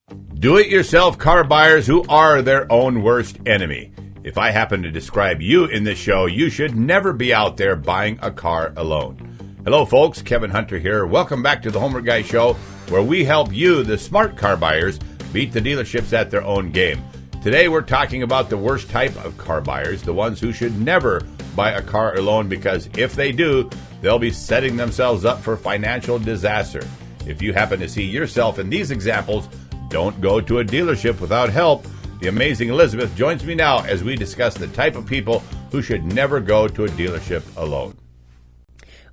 Do-it-yourself car buyers who are their own worst enemy. If I happen to describe you in this show, you should never be out there buying a car alone. Hello, folks. Kevin Hunter here. Welcome back to the Homework Guy Show, where we help you, the smart car buyers, beat the dealerships at their own game. Today, we're talking about the worst type of car buyers, the ones who should never buy a car alone, because if they do, they'll be setting themselves up for financial disaster. If you happen to see yourself in these examples, don't go to a dealership without help. The amazing Elizabeth joins me now as we discuss the type of people who should never go to a dealership alone.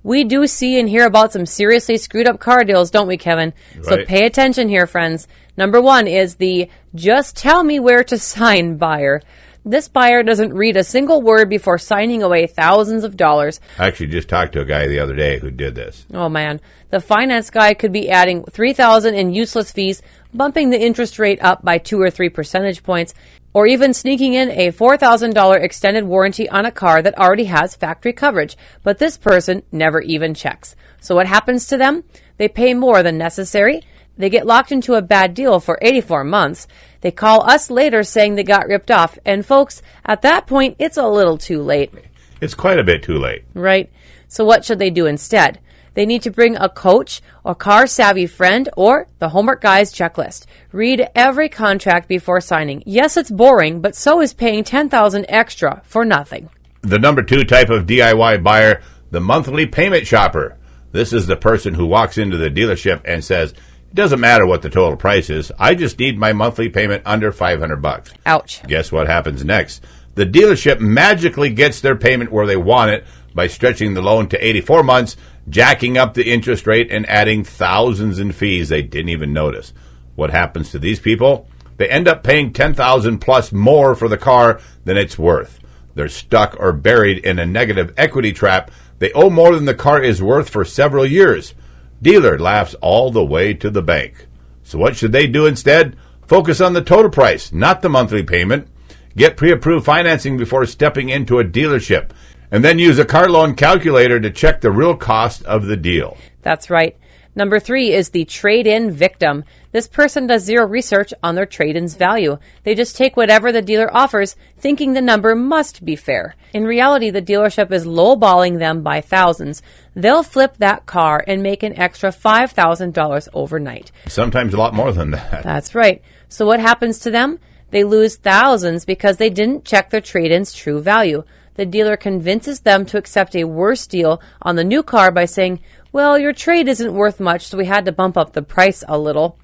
We do see and hear about some seriously screwed up car deals, don't we, Kevin? Right. So pay attention here, friends. Number one is the just tell me where to sign buyer. This buyer doesn't read a single word before signing away thousands of dollars. I actually just talked to a guy the other day who did this. Oh, man. The finance guy could be adding $3,000 in useless fees, bumping the interest rate up by 2 or 3 percentage points, or even sneaking in a $4,000 extended warranty on a car that already has factory coverage. But this person never even checks. So what happens to them? They pay more than necessary. They get locked into a bad deal for 84 months. They call us later saying they got ripped off. And folks, at that point, it's a little too late. It's quite a bit too late. Right. So what should they do instead? They need to bring a coach, a car-savvy friend, or the Homework Guy's checklist. Read every contract before signing. Yes, it's boring, but so is paying $10,000 extra for nothing. The number two type of DIY buyer, the monthly payment shopper. This is the person who walks into the dealership and says, it doesn't matter what the total price is. I just need my monthly payment under $500. Ouch. Guess what happens next? The dealership magically gets their payment where they want it by stretching the loan to 84 months, jacking up the interest rate, and adding thousands in fees they didn't even notice. What happens to these people? They end up paying $10,000 plus more for the car than it's worth. They're stuck or buried in a negative equity trap. They owe more than the car is worth for several years. Dealer laughs all the way to the bank. So what should they do instead? Focus on the total price, not the monthly payment. Get pre-approved financing before stepping into a dealership. And then use a car loan calculator to check the real cost of the deal. That's right. Number 3 is the trade-in victim. This person does zero research on their trade-in's value. They just take whatever the dealer offers, thinking the number must be fair. In reality, the dealership is lowballing them by thousands. They'll flip that car and make an extra $5,000 overnight. Sometimes a lot more than that. That's right. So what happens to them? They lose thousands because they didn't check their trade-in's true value. The dealer convinces them to accept a worse deal on the new car by saying, well, your trade isn't worth much, so we had to bump up the price a little.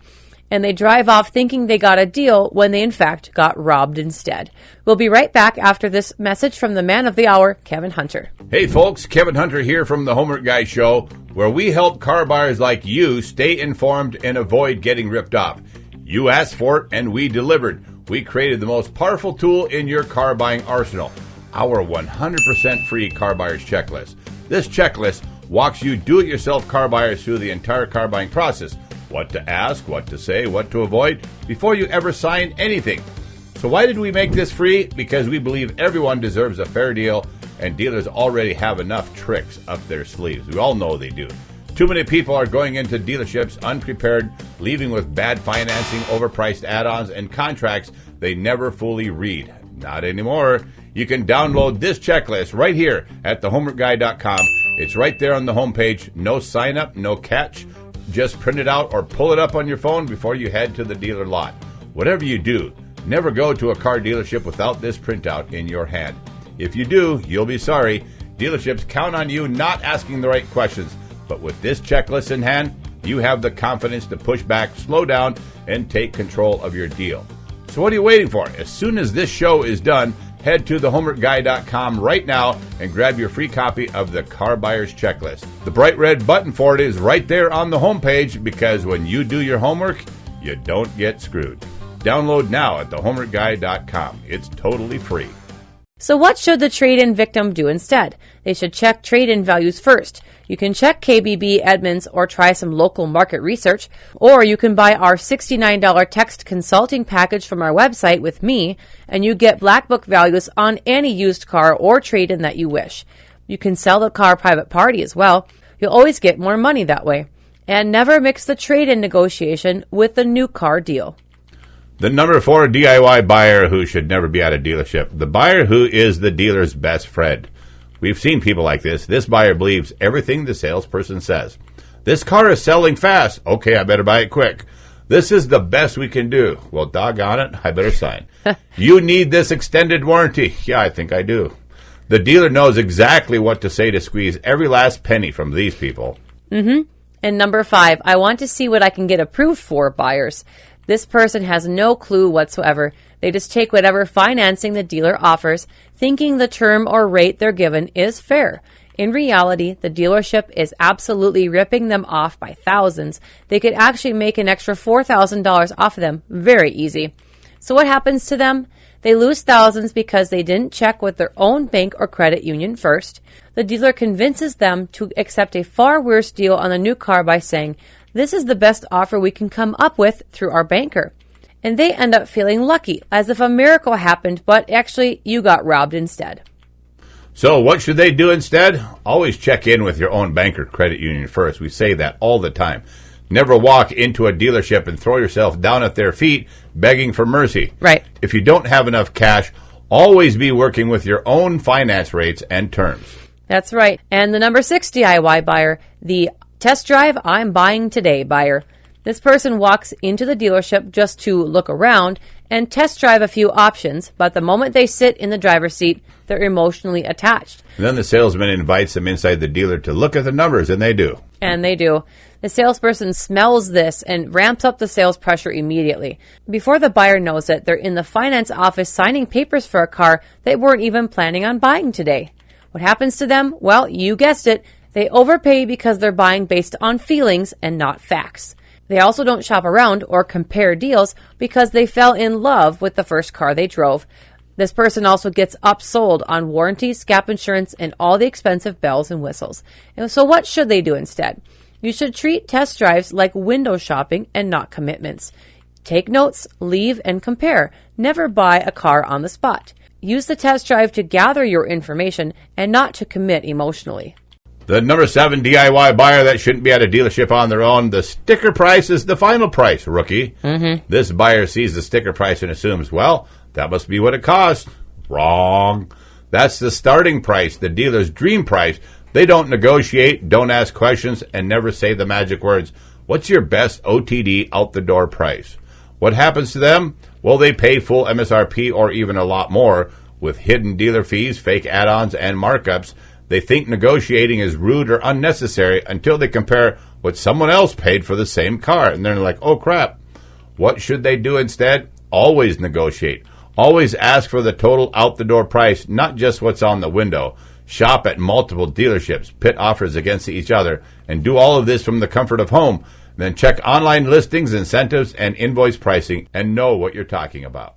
And they drive off thinking they got a deal when they in fact got robbed instead. We'll be right back after this message from the man of the hour, Kevin Hunter. Hey folks, Kevin Hunter here from the Homework Guy Show, where we help car buyers like you stay informed and avoid getting ripped off. You asked for it and we delivered. We created the most powerful tool in your car buying arsenal, our 100% free car buyer's checklist. This checklist walks you do-it-yourself car buyers through the entire car buying process. What to ask, what to say, what to avoid before you ever sign anything. So why did we make this free? Because we believe everyone deserves a fair deal, and dealers already have enough tricks up their sleeves. We all know they do. Too many people are going into dealerships unprepared, leaving with bad financing, overpriced add-ons, and contracts they never fully read. Not anymore. You can download this checklist right here at thehomeworkguy.com. It's right there on the homepage. No sign up, no catch. Just print it out or pull it up on your phone before you head to the dealer lot. Whatever you do, never go to a car dealership without this printout in your hand. If you do, you'll be sorry. Dealerships count on you not asking the right questions. But with this checklist in hand, you have the confidence to push back, slow down, and take control of your deal. So what are you waiting for? As soon as this show is done, head to thehomeworkguy.com right now and grab your free copy of the Car Buyer's Checklist. The bright red button for it is right there on the homepage, because when you do your homework, you don't get screwed. Download now at thehomeworkguy.com. It's totally free. So what should the trade-in victim do instead? They should check trade-in values first. You can check KBB, Edmunds, or try some local market research, or you can buy our $69 text consulting package from our website with me, and you get black book values on any used car or trade-in that you wish. You can sell the car private party as well. You'll always get more money that way. And never mix the trade-in negotiation with the new car deal. The number 4 DIY buyer who should never be at a dealership. The buyer who is the dealer's best friend. We've seen people like this. This buyer believes everything the salesperson says. This car is selling fast. Okay, I better buy it quick. This is the best we can do. Well, doggone it, I better sign. You need this extended warranty. Yeah, I think I do. The dealer knows exactly what to say to squeeze every last penny from these people. And number 5, I want to see what I can get approved for buyers. This person has no clue whatsoever. They just take whatever financing the dealer offers, thinking the term or rate they're given is fair. In reality, the dealership is absolutely ripping them off by thousands. They could actually make an extra $4,000 off of them very easy. So what happens to them? They lose thousands because they didn't check with their own bank or credit union first. The dealer convinces them to accept a far worse deal on the new car by saying, "This is the best offer we can come up with through our banker." And they end up feeling lucky, as if a miracle happened, but actually you got robbed instead. So what should they do instead? Always check in with your own bank or credit union first. We say that all the time. Never walk into a dealership and throw yourself down at their feet begging for mercy. Right. If you don't have enough cash, always be working with your own finance rates and terms. That's right. And the number 6 DIY buyer, the test drive I'm buying today buyer. This person walks into the dealership just to look around and test drive a few options, but the moment they sit in the driver's seat, they're emotionally attached. And then the salesman invites them inside the dealer to look at the numbers, and they do. And they do. The salesperson smells this and ramps up the sales pressure immediately. Before the buyer knows it, they're in the finance office signing papers for a car they weren't even planning on buying today. What happens to them? Well, you guessed it. They overpay because they're buying based on feelings and not facts. They also don't shop around or compare deals because they fell in love with the first car they drove. This person also gets upsold on warranties, gap insurance, and all the expensive bells and whistles. And so what should they do instead? You should treat test drives like window shopping and not commitments. Take notes, leave, and compare. Never buy a car on the spot. Use the test drive to gather your information and not to commit emotionally. The number 7 DIY buyer that shouldn't be at a dealership on their own. The sticker price is the final price, rookie. This buyer sees the sticker price and assumes, well, that must be what it costs. Wrong. That's the starting price, the dealer's dream price. They don't negotiate, don't ask questions, and never say the magic words. What's your best OTD out-the-door price? What happens to them? Well, they pay full MSRP or even a lot more with hidden dealer fees, fake add-ons, and markups. They think negotiating is rude or unnecessary until they compare what someone else paid for the same car. And they're like, oh, crap. What should they do instead? Always negotiate. Always ask for the total out-the-door price, not just what's on the window. Shop at multiple dealerships, pit offers against each other, and do all of this from the comfort of home. Then check online listings, incentives, and invoice pricing and know what you're talking about.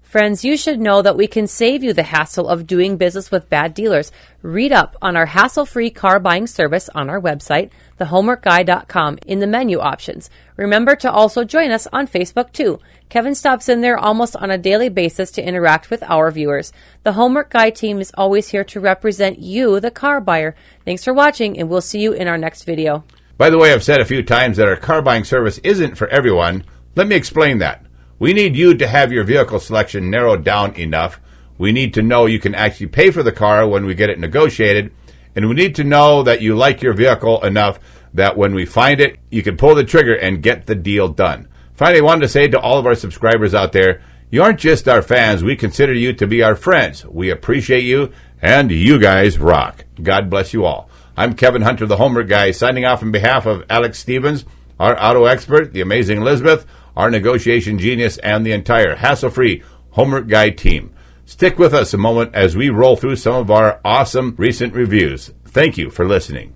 Friends, you should know that we can save you the hassle of doing business with bad dealers. Read up on our hassle-free car buying service on our website, thehomeworkguy.com, in the menu options. Remember to also join us on Facebook, too. Kevin stops in there almost on a daily basis to interact with our viewers. The Homework Guy team is always here to represent you, the car buyer. Thanks for watching, and we'll see you in our next video. By the way, I've said a few times that our car buying service isn't for everyone. Let me explain that. We need you to have your vehicle selection narrowed down enough. We need to know you can actually pay for the car when we get it negotiated. And we need to know that you like your vehicle enough that when we find it, you can pull the trigger and get the deal done. Finally, I wanted to say to all of our subscribers out there, you aren't just our fans. We consider you to be our friends. We appreciate you, and you guys rock. God bless you all. I'm Kevin Hunter, the Homework Guy, signing off on behalf of Alex Stevens, our auto expert, the amazing Elizabeth, our negotiation genius, and the entire hassle-free Homework Guy team. Stick with us a moment as we roll through some of our awesome recent reviews. Thank you for listening.